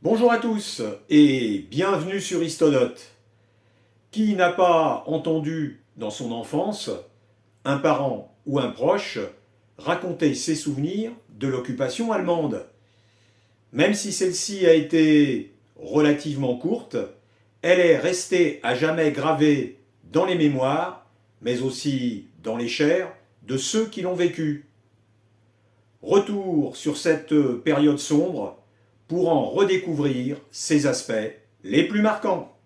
Bonjour à tous et bienvenue sur Histodote. Qui n'a pas entendu dans son enfance un parent ou un proche raconter ses souvenirs de l'occupation allemande? Même si celle-ci a été relativement courte, elle est restée à jamais gravée dans les mémoires, mais aussi dans les chairs de ceux qui l'ont vécue. Retour sur cette période sombre pour en redécouvrir ses aspects les plus marquants.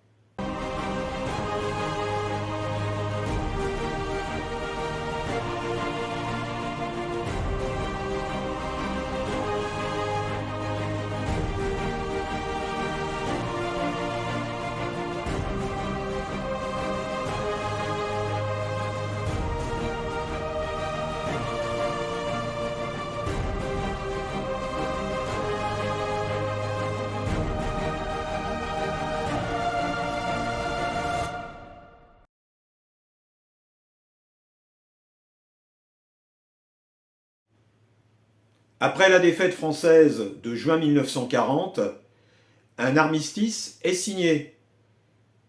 Après la défaite française de juin 1940, un armistice est signé.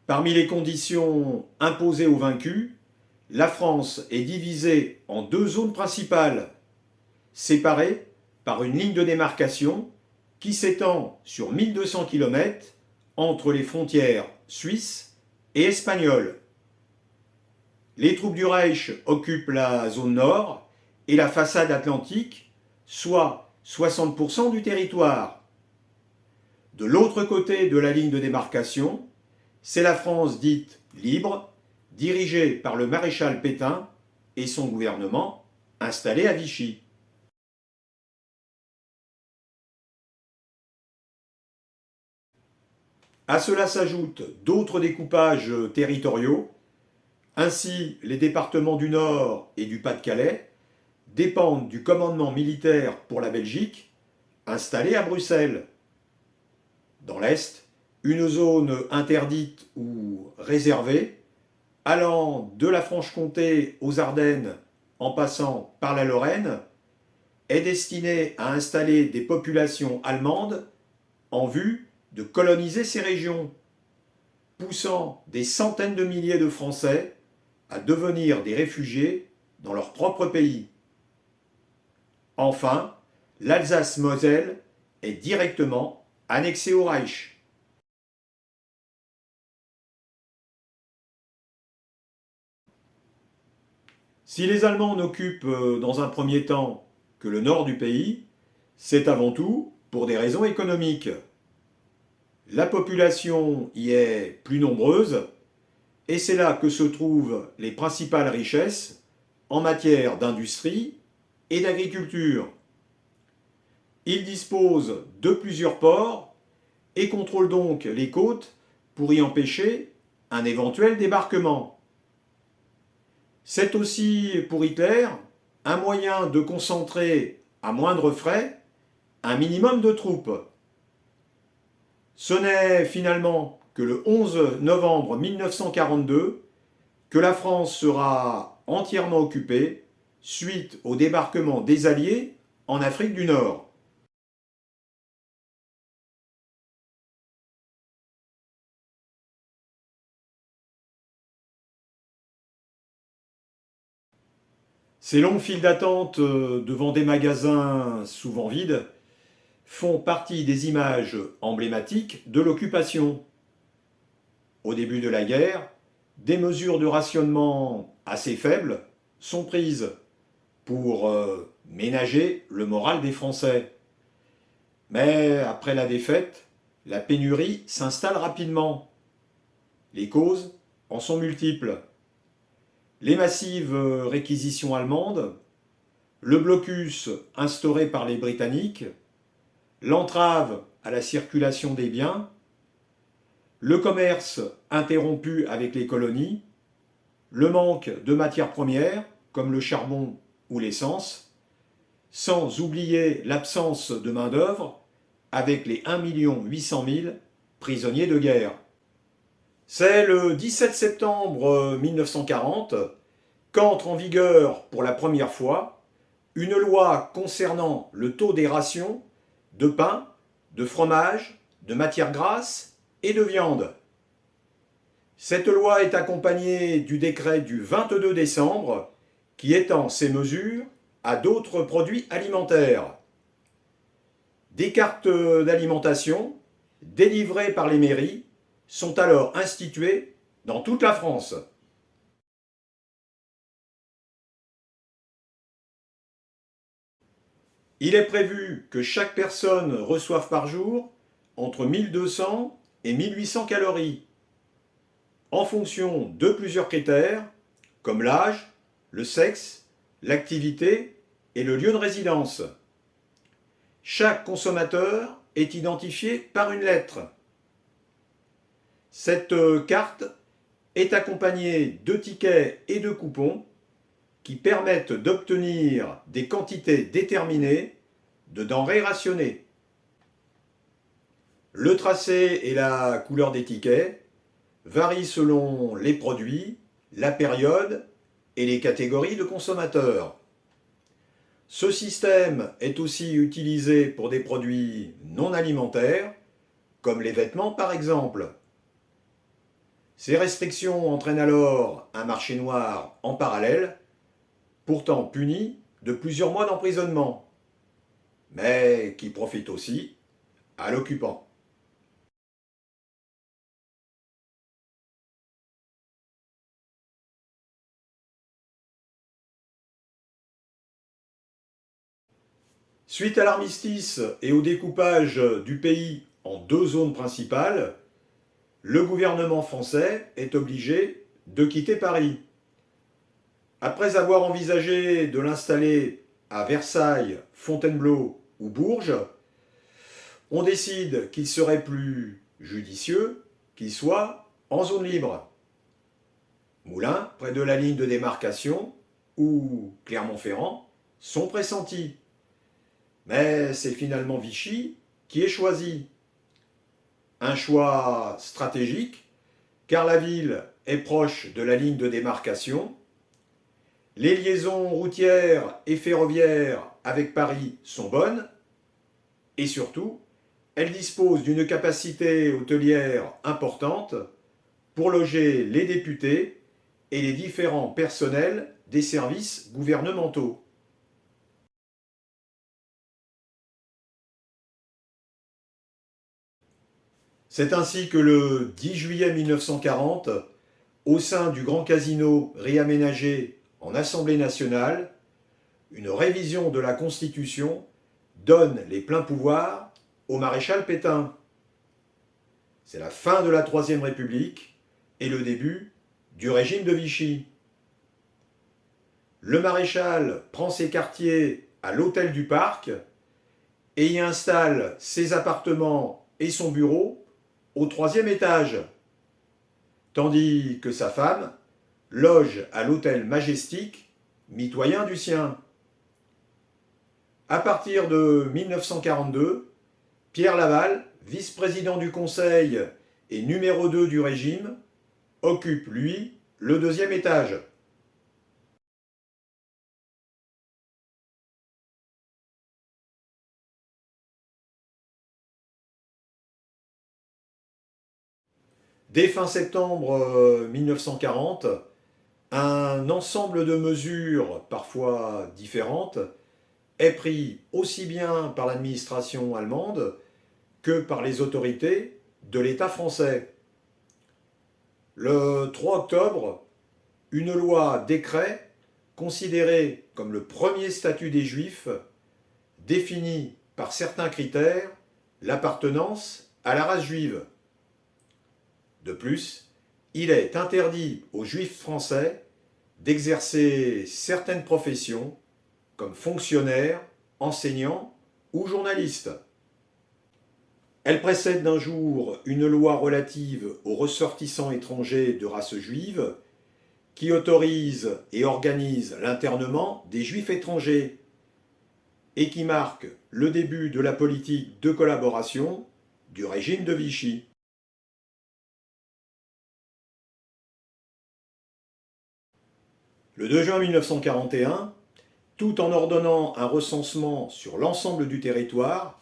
Parmi les conditions imposées aux vaincus, la France est divisée en deux zones principales, séparées par une ligne de démarcation qui s'étend sur 1200 km entre les frontières suisses et espagnoles. Les troupes du Reich occupent la zone nord et la façade atlantique, soit 60% du territoire. De l'autre côté de la ligne de démarcation, c'est la France dite libre, dirigée par le maréchal Pétain et son gouvernement installé à Vichy. À cela s'ajoutent d'autres découpages territoriaux. Ainsi, les départements du Nord et du Pas-de-Calais dépendent du commandement militaire pour la Belgique, installé à Bruxelles. Dans l'Est, une zone interdite ou réservée, allant de la Franche-Comté aux Ardennes en passant par la Lorraine, est destinée à installer des populations allemandes en vue de coloniser ces régions, poussant des centaines de milliers de Français à devenir des réfugiés dans leur propre pays. Enfin, l'Alsace-Moselle est directement annexée au Reich. Si les Allemands n'occupent dans un premier temps que le nord du pays, c'est avant tout pour des raisons économiques. La population y est plus nombreuse et c'est là que se trouvent les principales richesses en matière d'industrie et d'agriculture. Ils disposent de plusieurs ports et contrôlent donc les côtes pour y empêcher un éventuel débarquement. C'est aussi pour Hitler un moyen de concentrer à moindre frais un minimum de troupes. Ce n'est finalement que le 11 novembre 1942 que la France sera entièrement occupée suite au débarquement des Alliés en Afrique du Nord. Ces longues files d'attente devant des magasins souvent vides font partie des images emblématiques de l'occupation. Au début de la guerre, des mesures de rationnement assez faibles sont prises pour ménager le moral des Français. Mais après la défaite, la pénurie s'installe rapidement. Les causes en sont multiples. Les massives réquisitions allemandes, le blocus instauré par les Britanniques, l'entrave à la circulation des biens, le commerce interrompu avec les colonies, le manque de matières premières comme le charbon ou l'essence, sans oublier l'absence de main-d'œuvre avec les 1 800 000 prisonniers de guerre. C'est le 17 septembre 1940 qu'entre en vigueur pour la première fois une loi concernant le taux des rations de pain, de fromage, de matières grasses et de viande. Cette loi est accompagnée du décret du 22 décembre qui étend ces mesures à d'autres produits alimentaires. Des cartes d'alimentation délivrées par les mairies sont alors instituées dans toute la France. Il est prévu que chaque personne reçoive par jour entre 1200 et 1800 calories, en fonction de plusieurs critères, comme l'âge, le sexe, l'activité et le lieu de résidence. Chaque consommateur est identifié par une lettre. Cette carte est accompagnée de tickets et de coupons qui permettent d'obtenir des quantités déterminées de denrées rationnées. Le tracé et la couleur des tickets varient selon les produits, la période et les catégories de consommateurs. Ce système est aussi utilisé pour des produits non alimentaires, comme les vêtements par exemple. Ces restrictions entraînent alors un marché noir en parallèle, pourtant puni de plusieurs mois d'emprisonnement, mais qui profite aussi à l'occupant. Suite à l'armistice et au découpage du pays en deux zones principales, le gouvernement français est obligé de quitter Paris. Après avoir envisagé de l'installer à Versailles, Fontainebleau ou Bourges, on décide qu'il serait plus judicieux qu'il soit en zone libre. Moulins, près de la ligne de démarcation, ou Clermont-Ferrand, sont pressentis. Mais c'est finalement Vichy qui est choisi. Un choix stratégique, car la ville est proche de la ligne de démarcation. Les liaisons routières et ferroviaires avec Paris sont bonnes. Et surtout, elle dispose d'une capacité hôtelière importante pour loger les députés et les différents personnels des services gouvernementaux. C'est ainsi que le 10 juillet 1940, au sein du Grand Casino réaménagé en Assemblée nationale, une révision de la Constitution donne les pleins pouvoirs au maréchal Pétain. C'est la fin de la Troisième République et le début du régime de Vichy. Le maréchal prend ses quartiers à l'hôtel du Parc et y installe ses appartements et son bureau au troisième étage, tandis que sa femme loge à l'hôtel Majestic, mitoyen du sien. À partir de 1942, Pierre Laval, vice-président du Conseil et numéro 2 du régime, occupe, lui, le deuxième étage. Dès fin septembre 1940, un ensemble de mesures, parfois différentes, est pris aussi bien par l'administration allemande que par les autorités de l'État français. Le 3 octobre, une loi décret, considérée comme le premier statut des Juifs, définit par certains critères l'appartenance à la race juive. De plus, il est interdit aux Juifs français d'exercer certaines professions comme fonctionnaires, enseignants ou journalistes. Elle précède d'un jour une loi relative aux ressortissants étrangers de race juive qui autorise et organise l'internement des Juifs étrangers et qui marque le début de la politique de collaboration du régime de Vichy. Le 2 juin 1941, tout en ordonnant un recensement sur l'ensemble du territoire,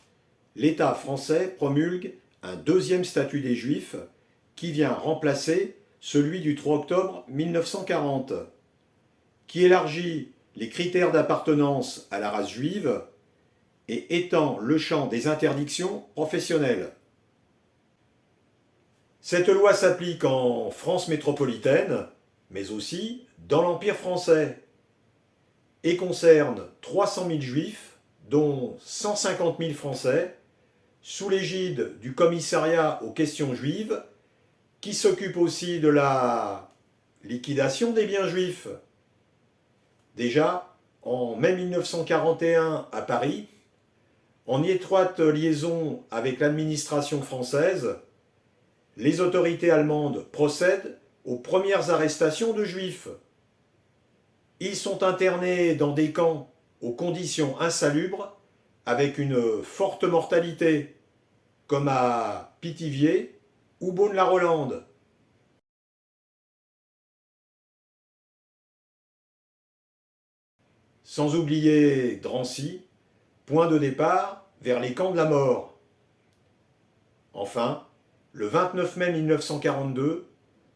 l'État français promulgue un deuxième statut des Juifs qui vient remplacer celui du 3 octobre 1940, qui élargit les critères d'appartenance à la race juive et étend le champ des interdictions professionnelles. Cette loi s'applique en France métropolitaine, mais aussi dans l'Empire français, et concerne 300 000 juifs, dont 150 000 français, sous l'égide du commissariat aux questions juives, qui s'occupe aussi de la liquidation des biens juifs. Déjà, en mai 1941 à Paris, en étroite liaison avec l'administration française, les autorités allemandes procèdent aux premières arrestations de juifs. Ils sont internés dans des camps aux conditions insalubres, avec une forte mortalité, comme à Pithiviers ou Beaune-la-Rolande. Sans oublier Drancy, point de départ vers les camps de la mort. Enfin, le 29 mai 1942,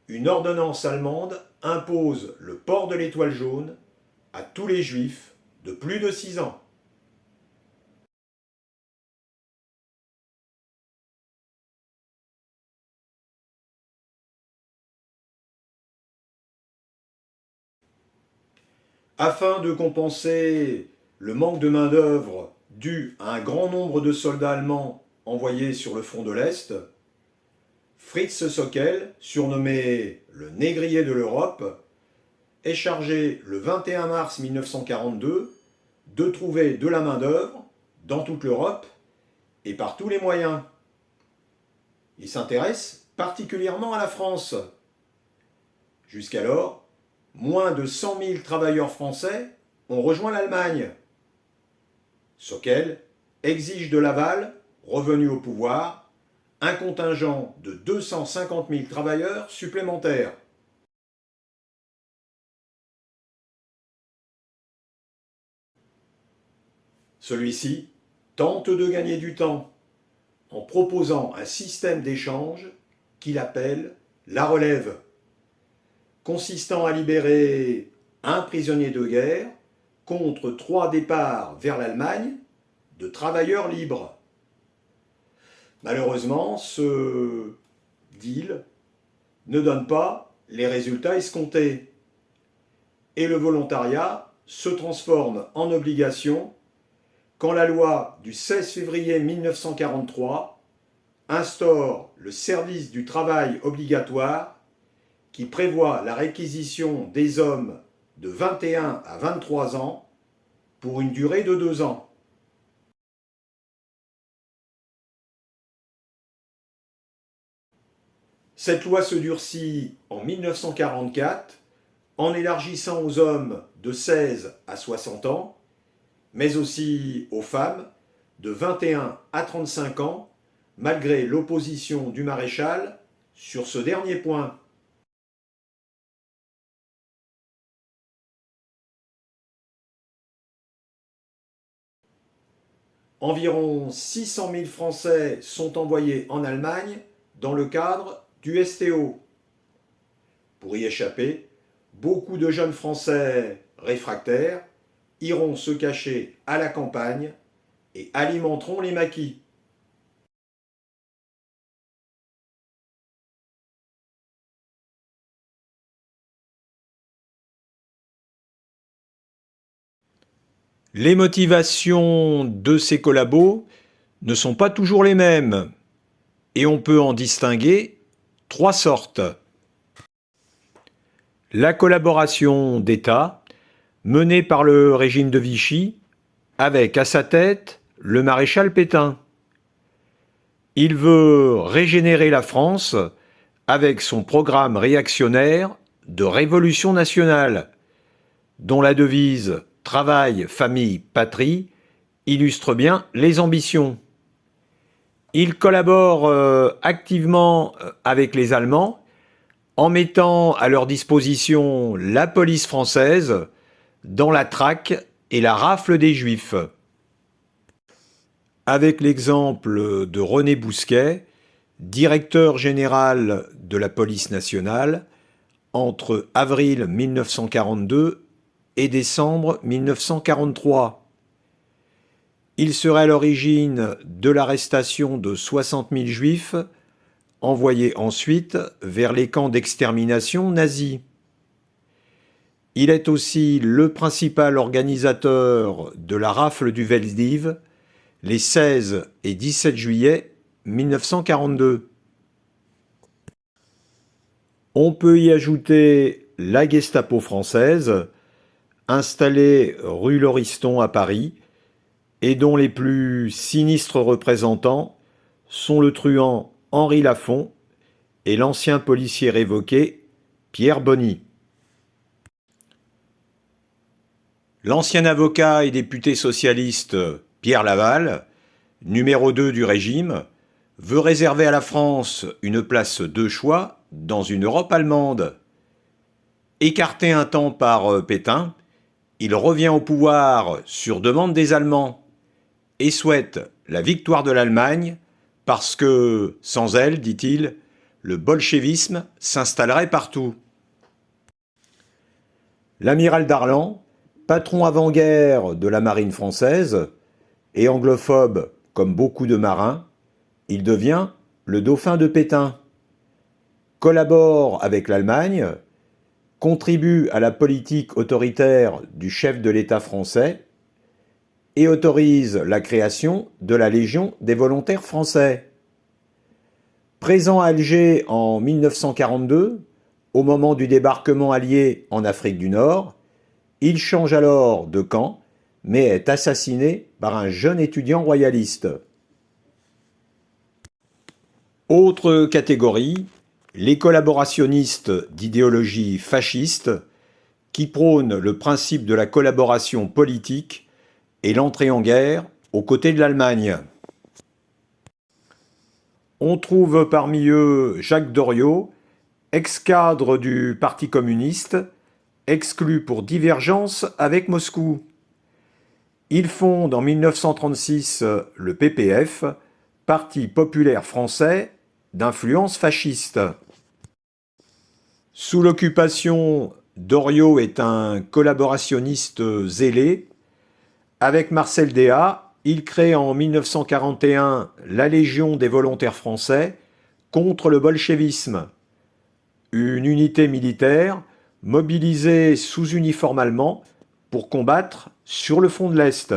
une ordonnance allemande impose le port de l'étoile jaune à tous les juifs de plus de 6 ans. Afin de compenser le manque de main-d'œuvre dû à un grand nombre de soldats allemands envoyés sur le front de l'Est, Fritz Sauckel, surnommé le négrier de l'Europe, est chargé le 21 mars 1942 de trouver de la main-d'œuvre dans toute l'Europe et par tous les moyens. Il s'intéresse particulièrement à la France. Jusqu'alors, moins de 100 000 travailleurs français ont rejoint l'Allemagne. Sauckel exige de Laval, revenu au pouvoir, un contingent de 250 000 travailleurs supplémentaires. Celui-ci tente de gagner du temps en proposant un système d'échange qu'il appelle la relève, consistant à libérer un prisonnier de guerre contre 3 départs vers l'Allemagne de travailleurs libres. Malheureusement, ce deal ne donne pas les résultats escomptés et le volontariat se transforme en obligation quand la loi du 16 février 1943 instaure le service du travail obligatoire qui prévoit la réquisition des hommes de 21 à 23 ans pour une durée de 2 ans. Cette loi se durcit en 1944 en élargissant aux hommes de 16 à 60 ans, mais aussi aux femmes de 21 à 35 ans, malgré l'opposition du maréchal sur ce dernier point. Environ 600 000 Français sont envoyés en Allemagne dans le cadre du STO. Pour y échapper, beaucoup de jeunes Français réfractaires iront se cacher à la campagne et alimenteront les maquis. Les motivations de ces collabos ne sont pas toujours les mêmes, et on peut en distinguer 3 sortes. La collaboration d'État, menée par le régime de Vichy, avec à sa tête le maréchal Pétain. Il veut régénérer la France avec son programme réactionnaire de révolution nationale, dont la devise « Travail, famille, patrie » illustre bien les ambitions. Il collabore activement avec les Allemands en mettant à leur disposition la police française dans la traque et la rafle des Juifs. Avec l'exemple de René Bousquet, directeur général de la police nationale entre avril 1942 et décembre 1943. Il serait à l'origine de l'arrestation de 60 000 juifs, envoyés ensuite vers les camps d'extermination nazis. Il est aussi le principal organisateur de la rafle du Veldiv, les 16 et 17 juillet 1942. On peut y ajouter la Gestapo française, installée rue Lauriston à Paris, et dont les plus sinistres représentants sont le truand Henri Lafont et l'ancien policier révoqué Pierre Bonny. L'ancien avocat et député socialiste Pierre Laval, numéro 2 du régime, veut réserver à la France une place de choix dans une Europe allemande. Écarté un temps par Pétain, il revient au pouvoir sur demande des Allemands et souhaite la victoire de l'Allemagne parce que, sans elle, dit-il, le bolchevisme s'installerait partout. L'amiral Darlan, patron avant-guerre de la marine française, et anglophobe comme beaucoup de marins, il devient le dauphin de Pétain. Collabore avec l'Allemagne, contribue à la politique autoritaire du chef de l'État français et autorise la création de la Légion des volontaires français. Présent à Alger en 1942, au moment du débarquement allié en Afrique du Nord, il change alors de camp, mais est assassiné par un jeune étudiant royaliste. Autre catégorie, les collaborationnistes d'idéologie fasciste qui prônent le principe de la collaboration politique et l'entrée en guerre aux côtés de l'Allemagne. On trouve parmi eux Jacques Doriot, ex-cadre du Parti communiste, exclu pour divergence avec Moscou. Il fonde en 1936 le PPF, Parti populaire français d'influence fasciste. Sous l'occupation, Doriot est un collaborationniste zélé. Avec Marcel Déat, il crée en 1941 la Légion des volontaires français contre le bolchevisme, une unité militaire mobilisée sous uniforme allemand pour combattre sur le front de l'Est.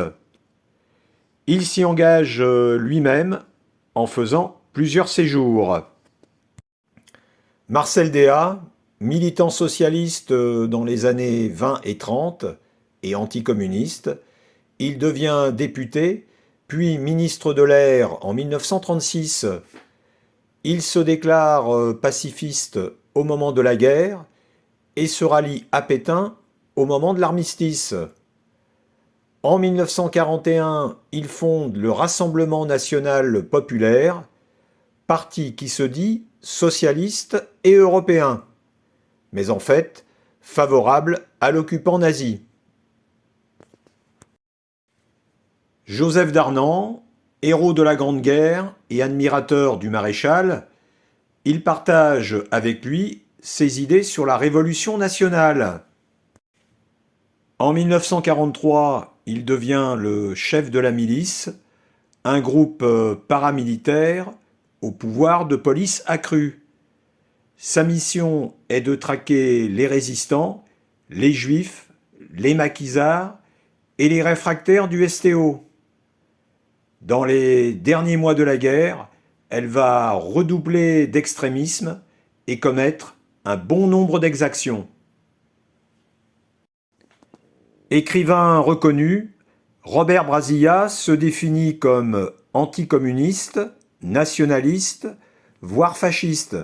Il s'y engage lui-même en faisant plusieurs séjours. Marcel Déat, militant socialiste dans les années 20 et 30 et anticommuniste, il devient député, puis ministre de l'Air en 1936. Il se déclare pacifiste au moment de la guerre et se rallie à Pétain au moment de l'armistice. En 1941, il fonde le Rassemblement national populaire, parti qui se dit socialiste et européen, mais en fait favorable à l'occupant nazi. Joseph Darnan, héros de la Grande Guerre et admirateur du maréchal, il partage avec lui ses idées sur la Révolution nationale. En 1943, il devient le chef de la milice, un groupe paramilitaire au pouvoir de police accru. Sa mission est de traquer les résistants, les juifs, les maquisards et les réfractaires du STO. Dans les derniers mois de la guerre, elle va redoubler d'extrémisme et commettre un bon nombre d'exactions. Écrivain reconnu, Robert Brasilia se définit comme anticommuniste, nationaliste, voire fasciste.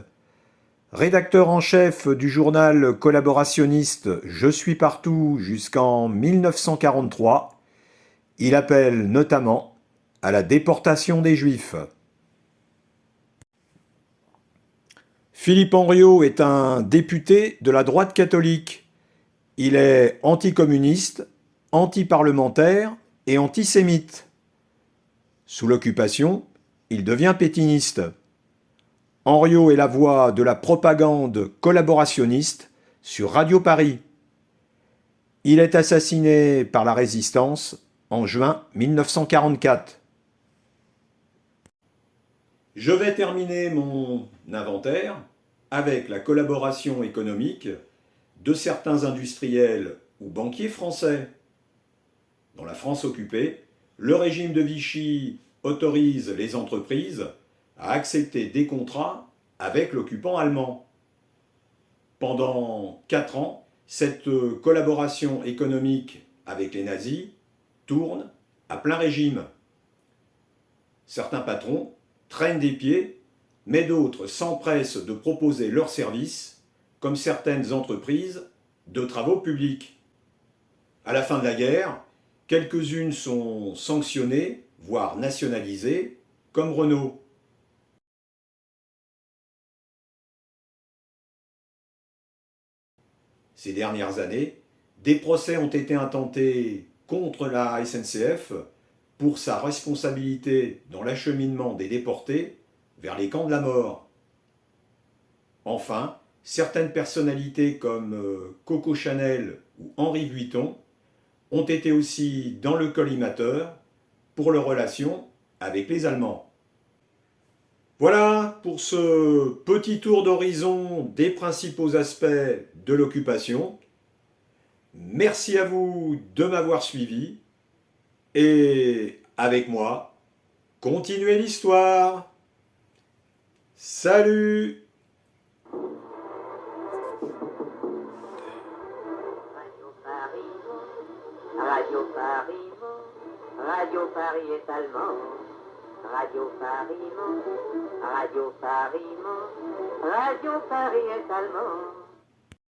Rédacteur en chef du journal collaborationniste Je suis partout jusqu'en 1943, il appelle notamment à la déportation des Juifs. Philippe Henriot est un député de la droite catholique. Il est anticommuniste, anti-parlementaire et antisémite. Sous l'occupation, il devient pétiniste. Henriot est la voix de la propagande collaborationniste sur Radio Paris. Il est assassiné par la Résistance en juin 1944. Je vais terminer mon inventaire avec la collaboration économique de certains industriels ou banquiers français. Dans la France occupée, le régime de Vichy autorise les entreprises à accepter des contrats avec l'occupant allemand. Pendant 4 ans, cette collaboration économique avec les nazis tourne à plein régime. Certains patrons traînent des pieds, mais d'autres s'empressent de proposer leurs services, comme certaines entreprises de travaux publics. À la fin de la guerre, quelques-unes sont sanctionnées, voire nationalisées, comme Renault. Ces dernières années, des procès ont été intentés contre la SNCF pour sa responsabilité dans l'acheminement des déportés vers les camps de la mort. Enfin, certaines personnalités comme Coco Chanel ou Henri Vuitton ont été aussi dans le collimateur pour leurs relations avec les Allemands. Voilà pour ce petit tour d'horizon des principaux aspects de l'occupation. Merci à vous de m'avoir suivi et avec moi, continuez l'histoire. Salut! Radio Paris, Radio Paris est allemand. Radio Paris, Radio Paris, Radio Paris est allemand.